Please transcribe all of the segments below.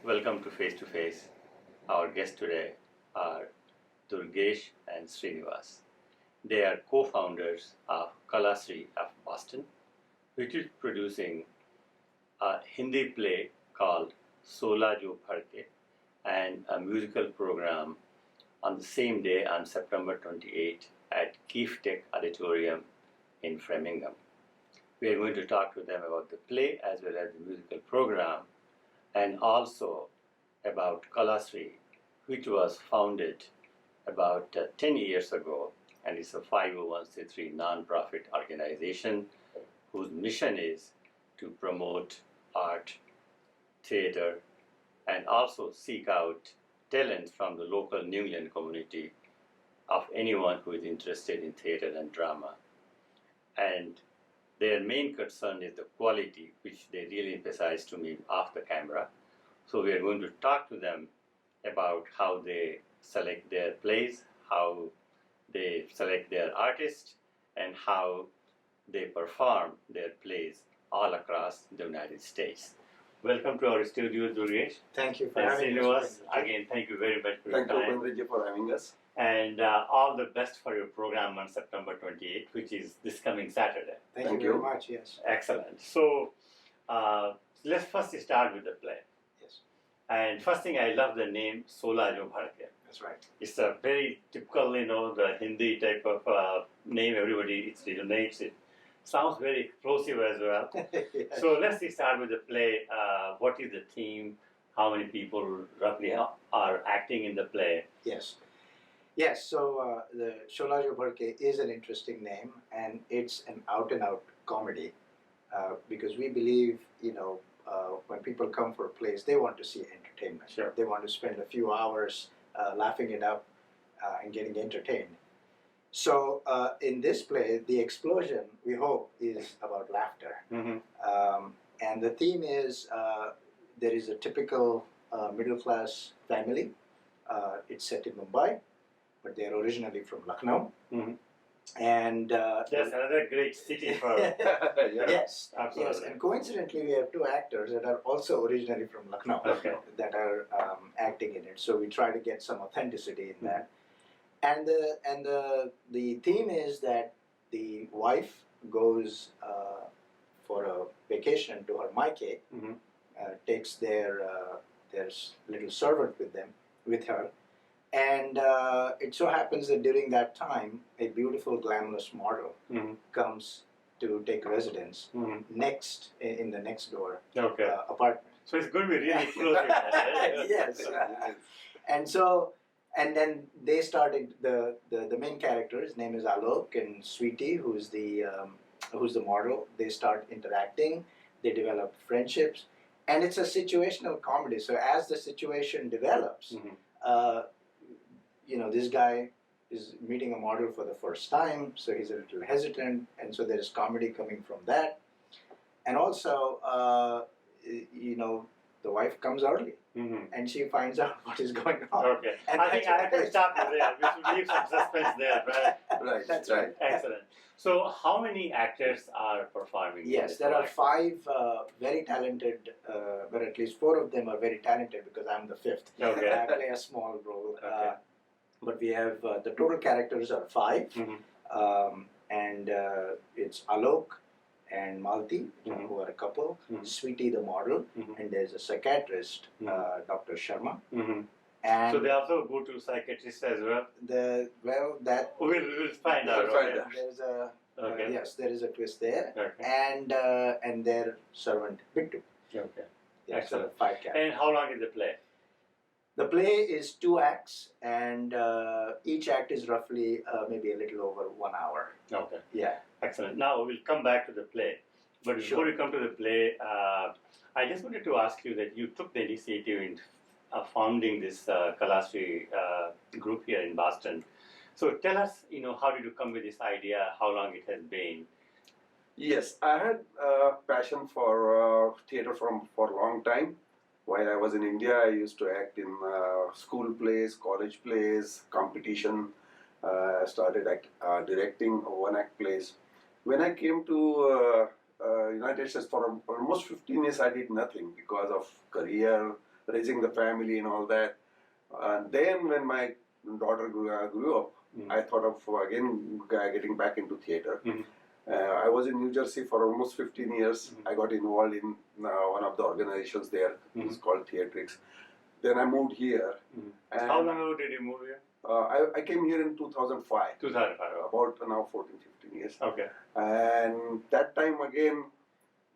Welcome to Face to Face. Our guests today are Durgesh and Shriniwas. They are co-founders of Kalashri of Boston, which is producing a Hindi play called Shola Jo Bhadke and a musical program on the same day on September 28 at Keef Tech Auditorium in Framingham. We are going to talk to them about the play as well as the musical program and also about Kalashri, which was founded about 10 years ago and is a 501c3 non-profit organization whose mission is to promote art, theater, and also seek out talent from the local New England community of anyone who is interested in theater and drama. And their main concern is the quality, which they really emphasize to me off the camera. So we are going to talk to them about how they select their plays, how they select their artists, and how they perform their plays all across the United States. Welcome to our studio, Durgesh. Thank you for And having Srinivas, us. again, thank you very much for your Thank you, time. Pandriji, for having us. And all the best for your program on September 28th, which is this coming Saturday. Thank Thank you very you. much, yes. Excellent. So let's first start with the play. Yes, And first thing, I love the name Shola Jo Bhadke. that's right. It's a very typical, the Hindi type of name. Everybody it resonates. It sounds very explosive as well. Yes. So let's start with the play. What is the theme? How many people roughly are acting in the play? Yes. Yes, so the Shola Jo Bhadke is an interesting name, and it's an out-and-out comedy because we believe, when people come for plays, they want to see entertainment. Sure. They want to spend a few hours laughing it up and getting entertained. So in this play, the explosion, we hope, is about laughter. Mm-hmm. And the theme is there is a typical middle-class family. It's set in Mumbai, but they're originally from Lucknow. Mm-hmm. And That's another great city for yes, Absolutely. yes. And coincidentally, we have two actors that are also originally from Lucknow Okay. that are acting in it. So we try to get some authenticity in that. And the theme is that the wife goes for a vacation to her maike, Mm-hmm. takes their little servant with her, and it so happens that during that time, a beautiful, glamorous model Mm-hmm. comes to take residence Mm-hmm. next in the next door Okay. apartment. So it's going to be really explosive. Right? Yes. And so, and then they started the main character. His name is Alok, and Sweetie, who's the model. They start interacting. They develop friendships, and it's a situational comedy. So as the situation develops, Mm-hmm. This guy is meeting a model for the first time, so he's a little hesitant, and so there is comedy coming from that. And also, the wife comes early, Mm-hmm. and she finds out what is going on. Okay. And I think I have to stop you there. We should leave some suspense there, right? Right, That's right. Excellent. So how many actors are performing? in Yes, this there are play? 5 very talented, but at least 4 of them are very talented because I'm the 5th. Okay. I play a small role. Okay. But we have, the total characters are 5. Mm-hmm. And it's Alok and Malti, Mhm. who are a couple, Mhm. Sweetie the model, Mhm. and there's a psychiatrist, Mhm. Dr. Sharma. Mm-hmm. And So they also go to psychiatrists as well. that We'll find out. We'll find okay. out. there's a Okay. yes, there is a twist there, Okay. and their servant Bittu. Okay. Yeah, Excellent. so 5 characters. And how long is the play? The play is 2 acts, and each act is roughly maybe a little over 1 hour. Okay. Yeah. Excellent. Now we'll come back to the play. But before Sure. we come to the play, I just wanted to ask you that you took the initiative in founding this Kalashri group here in Boston. So tell us, how did you come with this idea? How long it has been? Yes, I had a passion for theatre for a long time. While I was in India, I used to act in school plays, college plays, competition. Started directing one-act plays. When I came to United States for almost 15 years, I did nothing because of career, raising the family and all that. Then when my daughter grew up, I thought of again getting back into theater. I was in New Jersey for almost 15 years. I got involved in one of the organizations there. It's called Theatrix. Then I moved here. And How long ago did you move here? I came here in 2005. 2005. About now 14, 15 years. Okay. And that time again,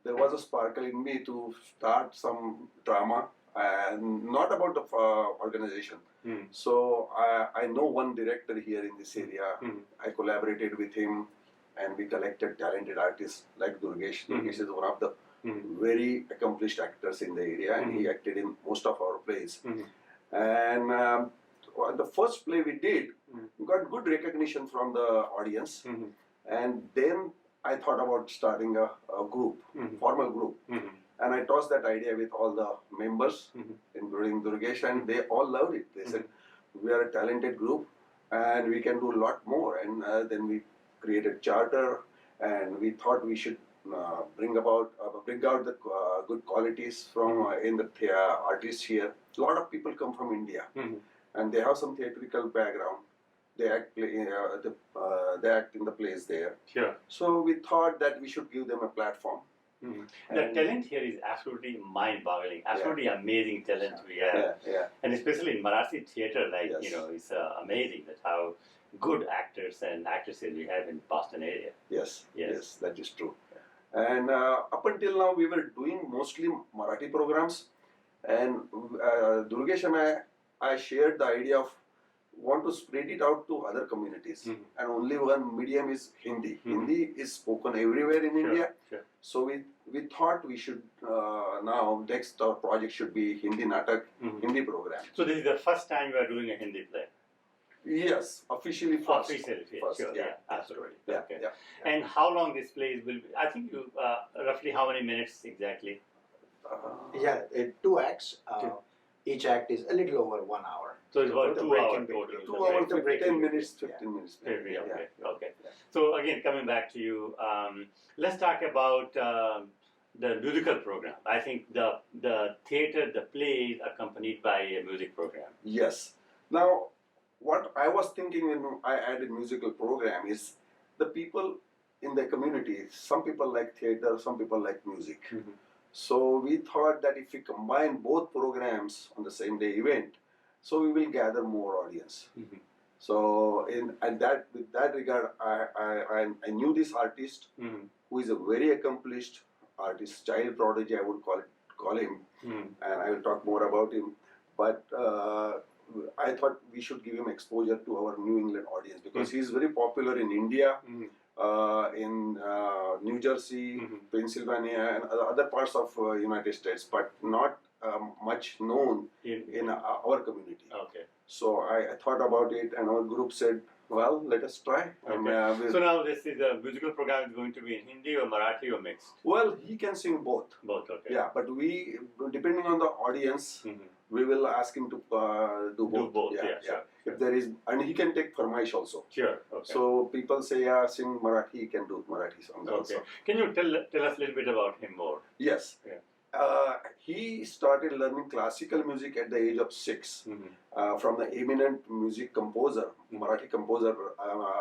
there was a sparkle in me to start some drama, and not about the organization. So I know one director here in this area. I collaborated with him, and we collected talented artists like Durgesh. Durgesh is one of the very accomplished actors in the area, and he acted in most of our plays. And the first play we did got good recognition from the audience, and then I thought about starting a group, formal group. And I tossed that idea with all the members, including Durgesh, and they all loved it. They said, we are a talented group and we can do a lot more. And then we created charter, and we thought we should bring out the good qualities from in the artists here. A lot of people come from India, and they have some theatrical background. They act in the plays there. Sure. So we thought that we should give them a platform. The talent here is absolutely mind-boggling, absolutely amazing talent we have. And especially in Marathi theater, like, it's amazing that how good actors and actresses we have in Boston area. Yes, that is true. And up until now, we were doing mostly Marathi programs. And Durgesh and I shared the idea of want to spread it out to other communities. And only one medium is Hindi. Hindi is spoken everywhere in India. So we thought we should now next project should be Hindi Natak, Hindi program. So this is the first time you are doing a Hindi play? Yes, officially first. Officially, sure, absolutely. Okay. Yeah. And how long this plays will be? I think you roughly how many minutes exactly? 2 acts. Each act is a little over 1 hour. So it's about The 2 break hours in between. total. 2 hours, The break 10 in minutes, between. 15 minutes. Okay. So again, coming back to you, let's talk about the musical program. I think the theater, the play is accompanied by a music program. Yes. Now, what I was thinking when I added musical program is the people in the community, some people like theater, some people like music. So we thought that if we combine both programs on the same day event, so we will gather more audience. So with that regard, I knew this artist who is a very accomplished artist, child prodigy, I would call him, and I will talk more about him. But I thought we should give him exposure to our New England audience because he is very popular in India, in New Jersey, Pennsylvania, and other parts of United States, but not much known in our community. Okay. So I thought about it, and our group said, well, let us try. Okay. So now this is a musical program is going to be in Hindi or Marathi or mixed? Well, he can sing both. Both, okay. Yeah, but we, depending on the audience, we will ask him to do both. Do both, sure. If there is, and he can take farmaish also. Sure, okay. So people say, sing Marathi, he can do Marathi songs also. Can you tell us a little bit about him more? Yes. Yeah. He started learning classical music at the age of 6 from the eminent music composer, Marathi composer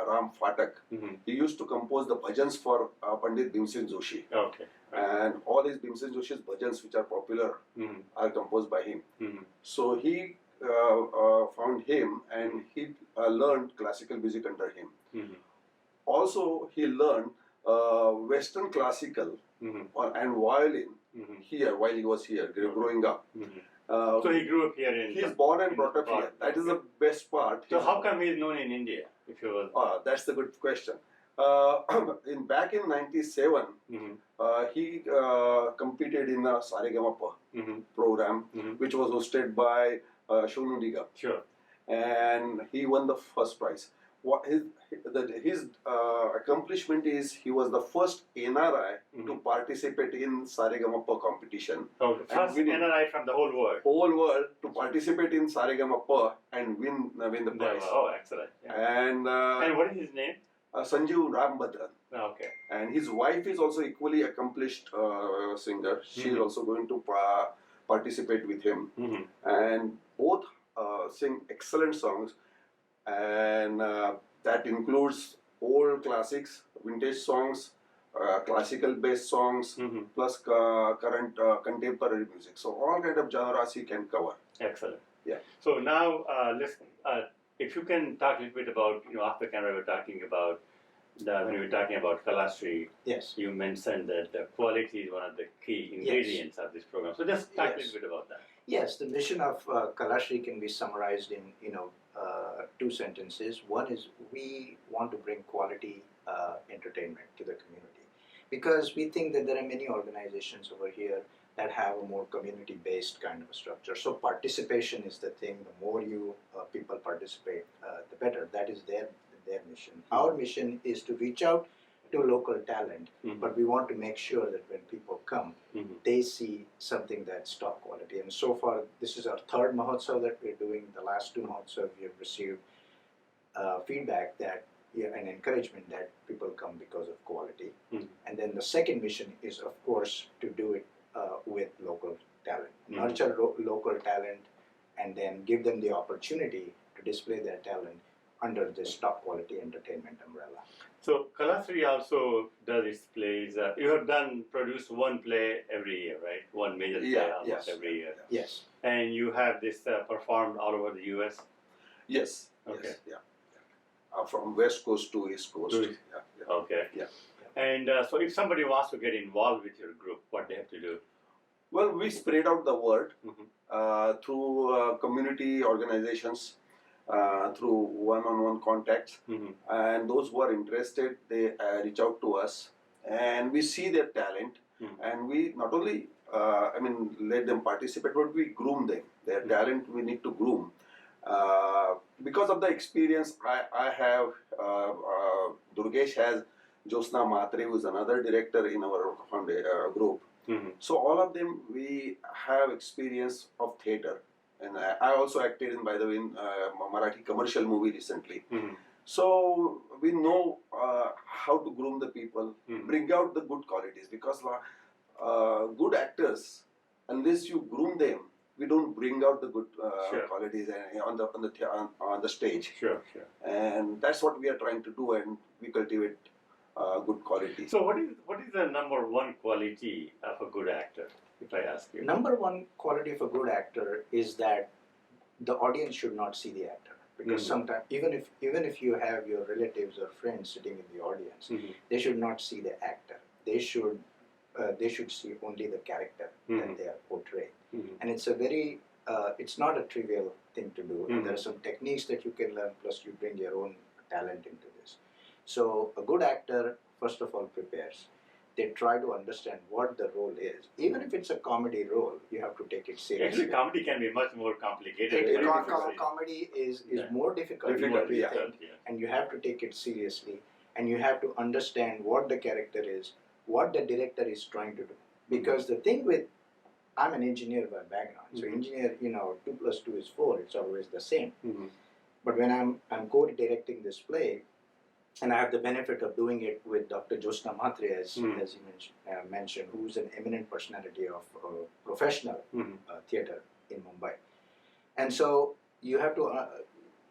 Ram Phatak. He used to compose the bhajans for Pandit Bhimsen Joshi. Okay. And all his Bhimsen Joshi's bhajans, which are popular, are composed by him. So he found him, and he learned classical music under him. Also, he learned Western classical and violin here while he was here, growing up. So he grew up here in... He's born and brought up here. That is the best part. So how come he is known in India? If you were... That's the good question. Back in '97, he competed in the Saregamapa program, which was hosted by Shonu Nigam. Sure. And he won the first prize. His accomplishment is he was the first NRI to participate in Saregamapa competition. Oh, the first NRI from the whole world. Whole world to participate in Saregamapa and win the prize. Oh, excellent. Yeah. And what is his name? Sanjeev Rambhadran. Okay. And his wife is also equally accomplished singer. She is also going to participate with him, and both sing excellent songs, and that includes old classics, vintage songs, classical based songs, plus current contemporary music. So all kind of genres he can cover. Excellent. Yeah. So now let's, if you can talk a little bit about, off the camera we're talking about, when we were talking about Kalashri, Yes. you mentioned that the quality is one of the key ingredients of this program. So just talk a little bit about that. Yes, the mission of Kalashri can be summarized in two sentences. One is we want to bring quality entertainment to the community, because we think that there are many organizations over here that have a more community-based kind of a structure. So participation is the thing. The more you people participate, the better. That is their mission. Our mission is to reach out to local talent, but we want to make sure that when people come, they see something that's top quality. And so far, this is our third Mahotsav that we're doing. The last two Mahotsav, we have received feedback that and encouragement that people come because of quality. And then the second mission is, of course, to do it with local talent. Nurture local talent and then give them the opportunity to display their talent under this top quality entertainment umbrella. So Kalashri also does its plays. You have produced one play every year, right? One major play almost every year. Yes. And you have this performed all over the U.S.? Yes. Okay. Yes. Yeah. From West Coast to East Coast. Okay. Yeah. And so if somebody wants to get involved with your group, what they have to do? Well, we spread out the word through community organizations, through one-on-one contacts, and those who are interested, they reach out to us, and we see their talent, and we not only, let them participate, but we groom them. Their talent we need to groom. Because of the experience I have, Durgesh has, Josna Matre, who is another director in our group. So all of them, we have experience of theatre. And I also acted in, by the way, in Marathi commercial movie recently. So we know how to groom the people, bring out the good qualities, because good actors, unless you groom them, we don't bring out the good qualities on the stage. Sure. And that's what we are trying to do, and we cultivate good quality. So what is the number one quality of a good actor, if I ask you? Number one quality of a good actor is that the audience should not see the actor, because sometimes even if you have your relatives or friends sitting in the audience, they should not see the actor. They should see only the character that they are portraying. And it's a very it's not a trivial thing to do. And there are some techniques that you can learn, plus you bring your own talent into this. So a good actor, first of all, prepares. They try to understand what the role is. Even if it's a comedy role, you have to take it seriously. Actually, comedy can be much more complicated. Comedy is more difficult than what we think, and you have to take it seriously, and you have to understand what the character is, what the director is trying to do. Because the thing with, I'm an engineer by background, so engineer, 2 + 2 is 4. It's always the same. But when I'm co-directing this play, and I have the benefit of doing it with Dr. Josna Matre, as you mentioned, who's an eminent personality of professional theatre in Mumbai. And so you have to,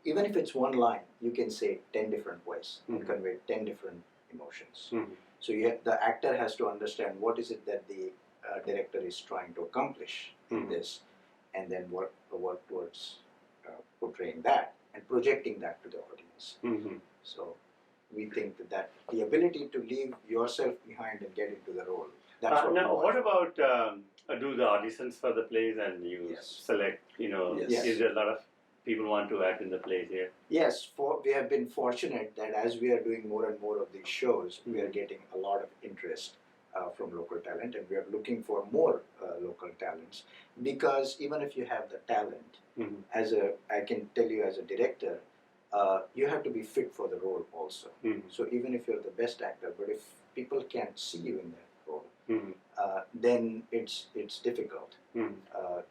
even if it's one line, you can say 10 different ways and convey 10 different emotions. So the actor has to understand what is it that the director is trying to accomplish in this, and then work towards portraying that and projecting that to the audience. So we think that the ability to leave yourself behind and get into the role. That's what now, what about do the auditions for the plays and you select? Is there a lot of people want to act in the plays here? Yes, we have been fortunate that as we are doing more and more of these shows, we are getting a lot of interest from local talent, and we are looking for more local talents. Because even if you have the talent, I can tell you as a director, you have to be fit for the role also. So even if you're the best actor, but if people can't see you in that role, then it's difficult.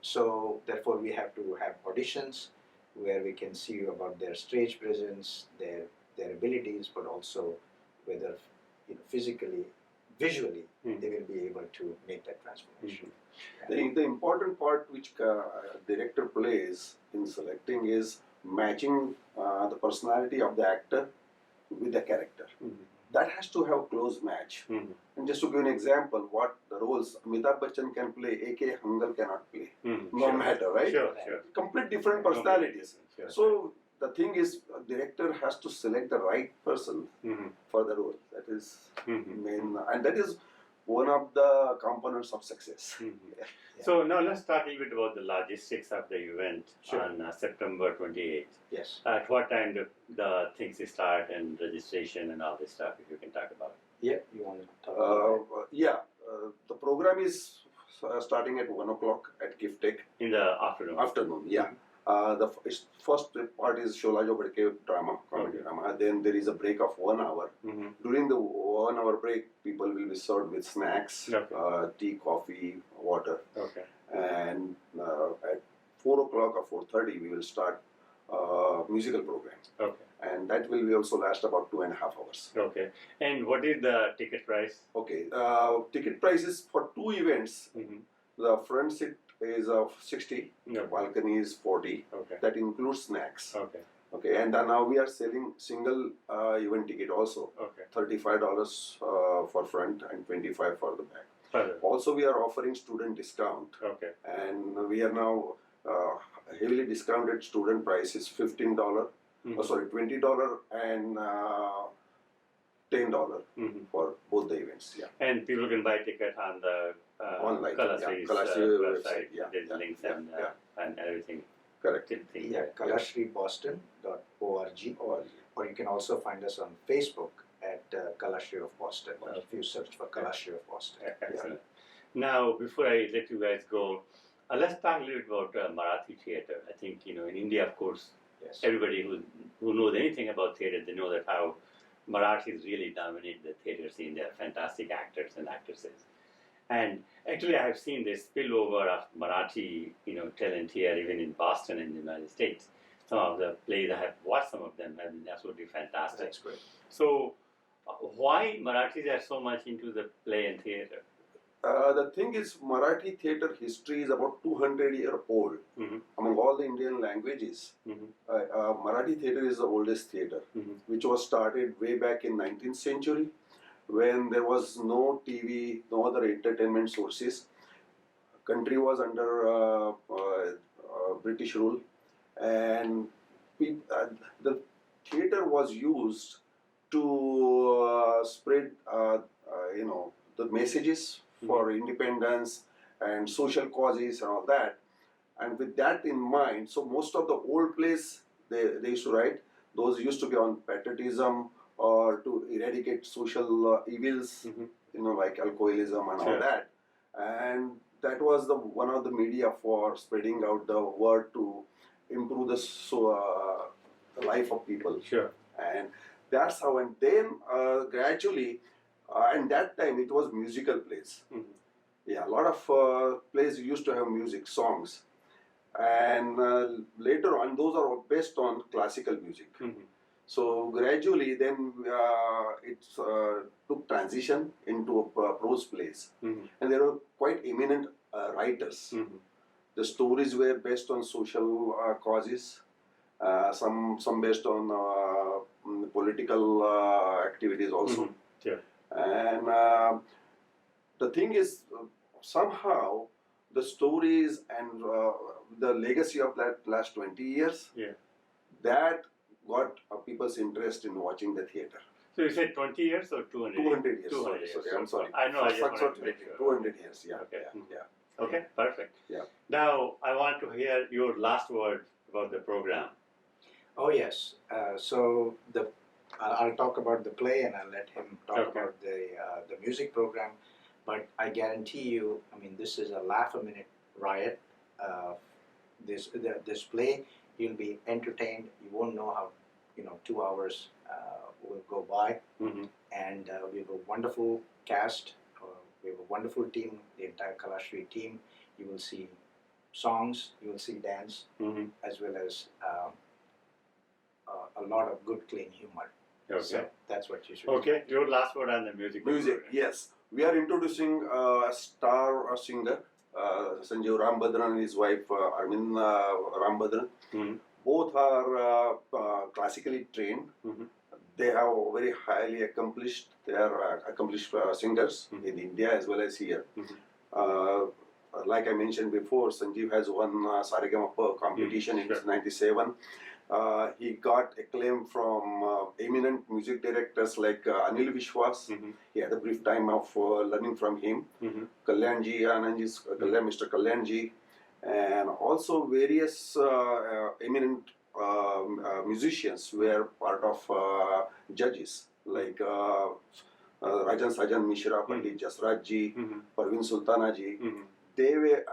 So therefore we have to have auditions where we can see about their stage presence, their abilities, but also whether physically, visually, they will be able to make that transformation. The important part which director plays in selecting is matching the personality of the actor with the character. That has to have close match. And just to give an example, what the roles Amitabh Bachchan can play, A.K. Hangal cannot play. No matter, right? Sure. Complete different personalities. So the thing is, a director has to select the right person for the role. That is main, and that is one of the components of success. So now let's talk a little bit about the logistics of the event on September 28th. Yes. At what time the things start and registration and all this stuff, if you can talk about it. Yeah, you want to talk about that? The program is starting at 1 o'clock at Keef Tech. In the afternoon. Afternoon, yeah. The first part is Shola Jo Bhadke drama, comedy drama. Then there is a break of 1 hour. During the 1 hour break, people will be served with snacks, tea, coffee, water. And at 4 o'clock or 4:30, we will start musical program. And that will be also last about 2.5 hours. And what is the ticket price? Ticket prices for 2 events. The front seat is of 60, balcony is 40. That includes snacks. And now we are selling single event ticket also. $35 for front and $25 for the back. Also, we are offering student discount. And we are now heavily discounted student price is $15. $20 and $10 for both the events. And people can buy ticket on the online Kalashri's website. There's links and everything. Correct. KalashriBoston.org. Or you can also find us on Facebook at Kalashri of Boston. If you search for Kalashri of Boston. Excellent. Now, before I let you guys go, let's talk a little bit about Marathi theatre. I think, in India, of course, everybody who knows anything about theatre, they know that how Marathis really dominate the theatre scene. They are fantastic actors and actresses. And actually, I have seen this spillover of Marathi, talent here, even in Boston and the United States. Some of the plays, I have watched some of them, have been absolutely fantastic. That's great. So, why Marathis are so much into the play and theatre? The thing is, Marathi theatre history is about 200 years old. Among all the Indian languages, Marathi theatre is the oldest theatre, which was started way back in 19th century, when there was no TV, no other entertainment sources. Country was under British rule, and the theatre was used to spread, the messages for independence and social causes and all that. And with that in mind, so most of the old plays they used to write, those used to be on patriotism or to eradicate social evils, like alcoholism and all that. And that was one of the media for spreading out the word to improve the life of people. And that's how, and then gradually, and that time it was musical plays. A lot of plays used to have music, songs. And later on, those are based on classical music. So gradually then it took transition into prose plays. And there were quite eminent writers. The stories were based on social causes, some based on political activities also. And the thing is, somehow the stories and the legacy of that last 20 years, that got people's interest in watching the theatre. So you said 20 years or 200 years? 200 years. 200 years. Sorry, I'm sorry. I know. I just wanted to make sure. 200 years, Okay, perfect. Now, I want to hear your last word about the program. Oh, yes. So I'll talk about the play and I'll let him talk about the music program. But I guarantee you, this is a laugh-a-minute riot. This play, you'll be entertained. You won't know how 2 hours will go by. And we have a wonderful cast. We have a wonderful team, the entire Kalashri team. You will see songs, you will see dance, as well as a lot of good, clean humor. So that's what you should. Okay, your last word on the music. Music, yes. we are introducing a star singer, Sanjeev Rambhadran and his wife Armin Rambhadran. Mm-hmm. Both are classically trained. Mm-hmm. They have very highly accomplished. They are accomplished singers Mm-hmm. in India as well as here. Mm-hmm. Like I mentioned before, Sanjeev has won Saregama competition in '97. He got acclaim from eminent music directors like Anil Vishwas. Mm-hmm. He had a brief time of learning from him. Mm-hmm. Kalyanji, Mr. Kalyanji, and also various eminent musicians were part of judges like Rajan Sajan Mishra, Pandit Jasraj ji, Mm-hmm. Parveen Sultana ji. Mm-hmm. They were,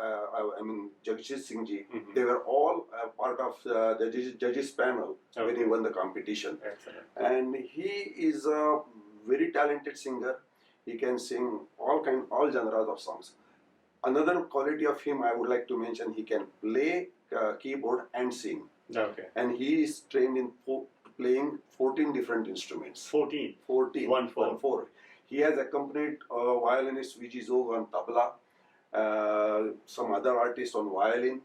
Jagdish Singh ji, Mm-hmm. they were all part of the judges panel when he Okay. won the competition. Excellent. And he is a very talented singer. He can sing all genres of songs. Another quality of him I would like to mention, he can play keyboard and sing. Okay. And he is trained in playing 14 different instruments. 14. 14. 1-4. He has accompanied violinist Vijay Zog on tabla, some other artists on violin.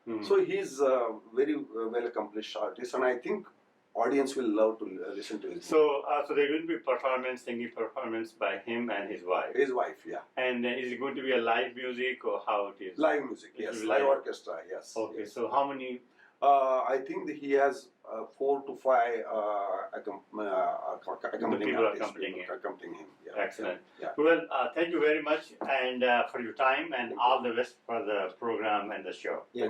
Mm-hmm. So he's a very well accomplished artist, and I think audience will love to listen to his. So there will be singing performance by him and his wife. His wife, yeah. And is it going to be a live music or how it is? Live music, It yes. will be Live live. orchestra, yes. Okay. Yes. So how many? I think that he has 4 to 5 accompanying people artists, accompanying him. accompanying him. Yeah. Excellent. Yeah. Well, thank you very much and for your time and all the best for the program and the show. Yeah,